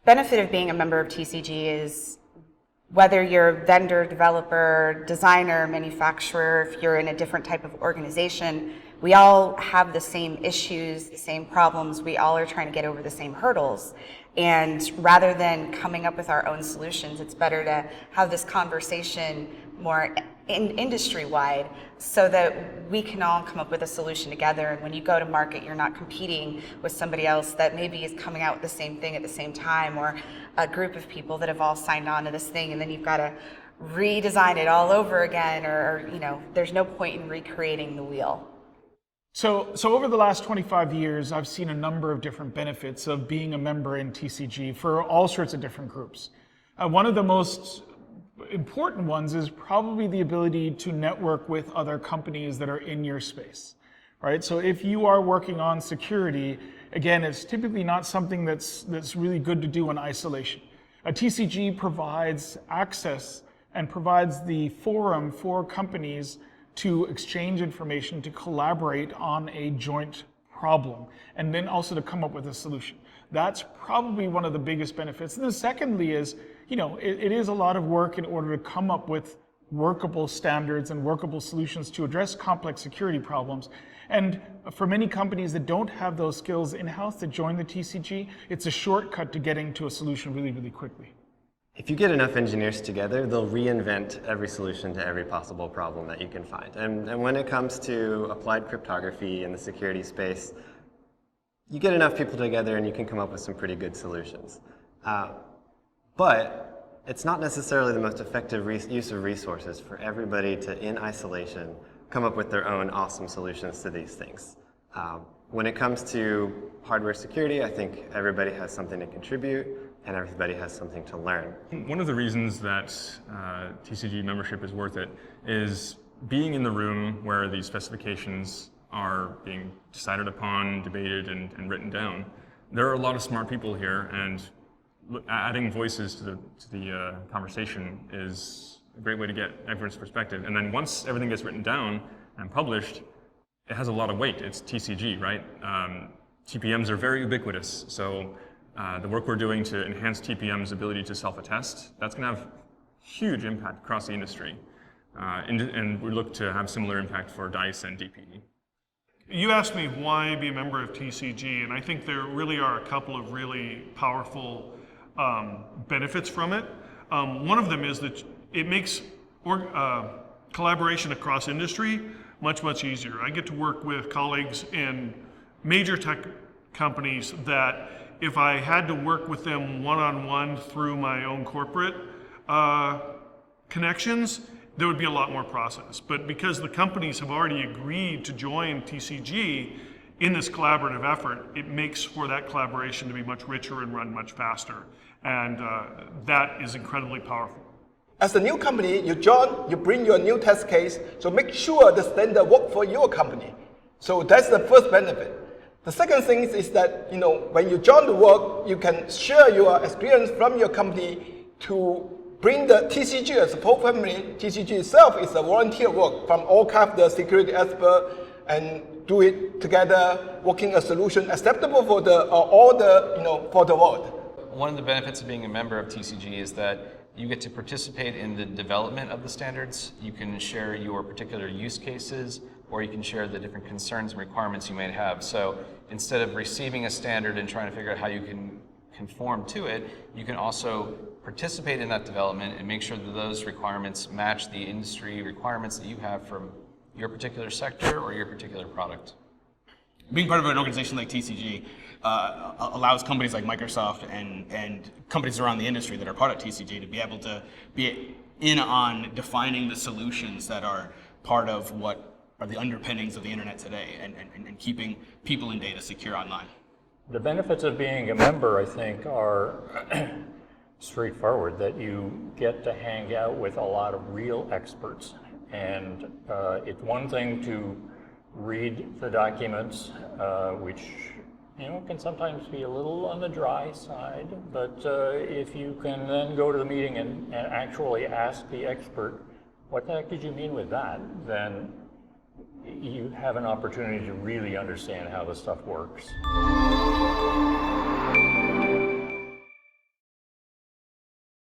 benefit of being a member of TCG is whether you're a vendor, developer, designer, manufacturer, if you're in a different type of organization, we all have the same issues, the same problems. We all are trying to get over the same hurdles. And rather than coming up with our own solutions, it's better to have this conversation more industry-wide so that we can all come up with a solution together. And when you go to market, you're not competing with somebody else that maybe is coming out with the same thing at the same time, or a group of people that have all signed on to this thing, and then you've got to redesign it all over again, or there's no point in recreating the wheel. So over the last 25 years, I've seen a number of different benefits of being a member in TCG for all sorts of different groups. One of the most important ones is probably the ability to network with other companies that are in your space, right? So if you are working on security, again, it's typically not something that's really good to do in isolation. A TCG provides access and provides the forum for companies to exchange information, to collaborate on a joint problem, and then also to come up with a solution. That's probably one of the biggest benefits. And then secondly is, it is a lot of work in order to come up with workable standards and workable solutions to address complex security problems. And for many companies that don't have those skills in-house that join the TCG, it's a shortcut to getting to a solution really, really quickly. If you get enough engineers together, they'll reinvent every solution to every possible problem that you can find. And when it comes to applied cryptography in the security space, you get enough people together and you can come up with some pretty good solutions. But it's not necessarily the most effective use of resources for everybody to, in isolation, come up with their own awesome solutions to these things. When it comes to hardware security, I think everybody has something to contribute and everybody has something to learn. One of the reasons that TCG membership is worth it is being in the room where these specifications are being decided upon, debated, and written down. There are a lot of smart people here, and adding voices to the conversation is a great way to get everyone's perspective. And then once everything gets written down and published, it has a lot of weight. It's TCG, right? TPMs are very ubiquitous, so the work we're doing to enhance TPM's ability to self-attest, that's going to have huge impact across the industry. And we look to have similar impact for DICE and DPE. You asked me why be a member of TCG, and I think there really are a couple of really powerful benefits from it. One of them is that it makes collaboration across industry much, much easier. I get to work with colleagues in major tech companies that if I had to work with them one-on-one through my own corporate connections, there would be a lot more process. But because the companies have already agreed to join TCG in this collaborative effort, it makes for that collaboration to be much richer and run much faster. And that is incredibly powerful. As a new company, you join, you bring your new test case, so make sure the standard work for your company. So that's the first benefit. The second thing is that, when you join the work, you can share your experience from your company to bring the TCG as a whole family. TCG itself is a volunteer work from all kinds of the security experts, and do it together, working a solution acceptable for for the world. One of the benefits of being a member of TCG is that you get to participate in the development of the standards. You can share your particular use cases, or you can share the different concerns and requirements you might have. So instead of receiving a standard and trying to figure out how you can conform to it, you can also participate in that development and make sure that those requirements match the industry requirements that you have from your particular sector or your particular product. Being part of an organization like TCG allows companies like Microsoft and companies around the industry that are part of TCG to be able to be in on defining the solutions that are part of what are the underpinnings of the internet today and keeping people and data secure online. The benefits of being a member, I think, are straightforward, that you get to hang out with a lot of real experts. And it's one thing to read the documents, which can sometimes be a little on the dry side, but if you can then go to the meeting and actually ask the expert, what the heck did you mean with that? Then you have an opportunity to really understand how this stuff works.